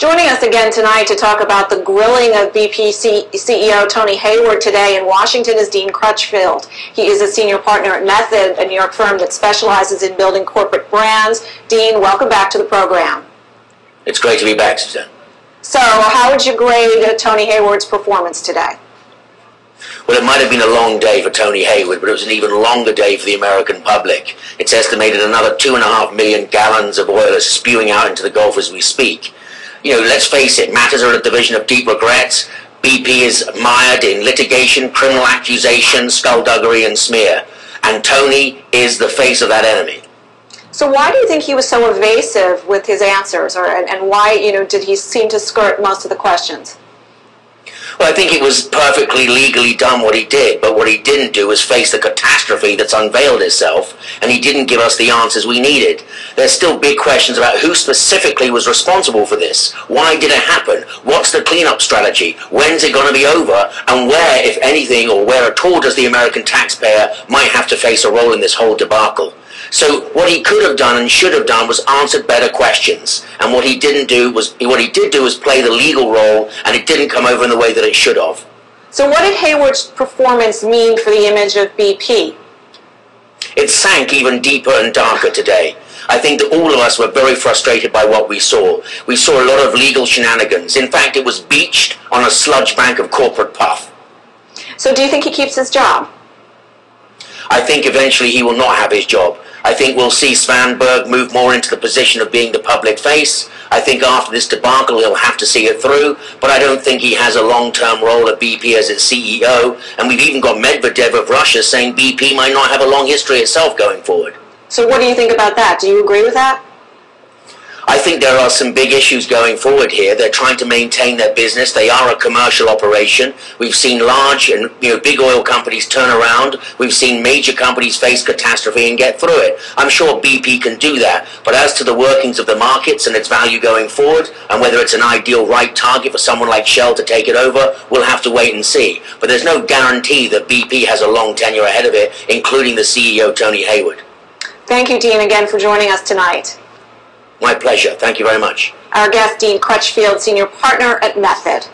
Joining us again tonight to talk about the grilling of BP CEO Tony Hayward today in Washington is Dean Crutchfield. He is a senior partner at Method, a New York firm that specializes in building corporate brands. Dean, welcome back to the program. It's great to be back, Suzanne. So, how would you grade Tony Hayward's performance today? Well, it might have been a long day for Tony Hayward, but it was an even longer day for the American public. It's estimated another 2.5 million gallons of oil is spewing out into the Gulf as we speak. You know, let's face it, matters are a division of deep regrets. BP is mired in litigation, criminal accusations, skullduggery, and smear. And Tony is the face of that enemy. So why do you think he was so evasive with his answers, and why, did he seem to skirt most of the questions? Well, I think it was perfectly legally done what he did, but what he didn't do was face the catastrophe that's unveiled itself, and he didn't give us the answers we needed. There's still big questions about who specifically was responsible for this. Why did it happen? What's the cleanup strategy? When's it going to be over? And where, if anything, or where at all does the American taxpayer might have to face a role in this whole debacle? So what he could have done and should have done was answered better questions. And what he did do was play the legal role, and it didn't come over in the way that it should have. So what did Hayward's performance mean for the image of BP? It sank even deeper and darker today. I think that all of us were very frustrated by what we saw. We saw a lot of legal shenanigans. In fact, it was beached on a sludge bank of corporate puff. So do you think he keeps his job? I think eventually he will not have his job. I think we'll see Svanberg move more into the position of being the public face. I think after this debacle he'll have to see it through, but I don't think he has a long-term role at BP as its CEO, and we've even got Medvedev of Russia saying BP might not have a long history itself going forward. So what do you think about that? Do you agree with that? I think there are some big issues going forward here. They're trying to maintain their business. They are a commercial operation. We've seen large and big oil companies turn around. We've seen major companies face catastrophe and get through it. I'm sure BP can do that. But as to the workings of the markets and its value going forward, and whether it's an ideal right target for someone like Shell to take it over, we'll have to wait and see. But there's no guarantee that BP has a long tenure ahead of it, including the CEO, Tony Hayward. Thank you, Dean, again for joining us tonight. My pleasure. Thank you very much. Our guest, Dean Crutchfield, senior partner at Method.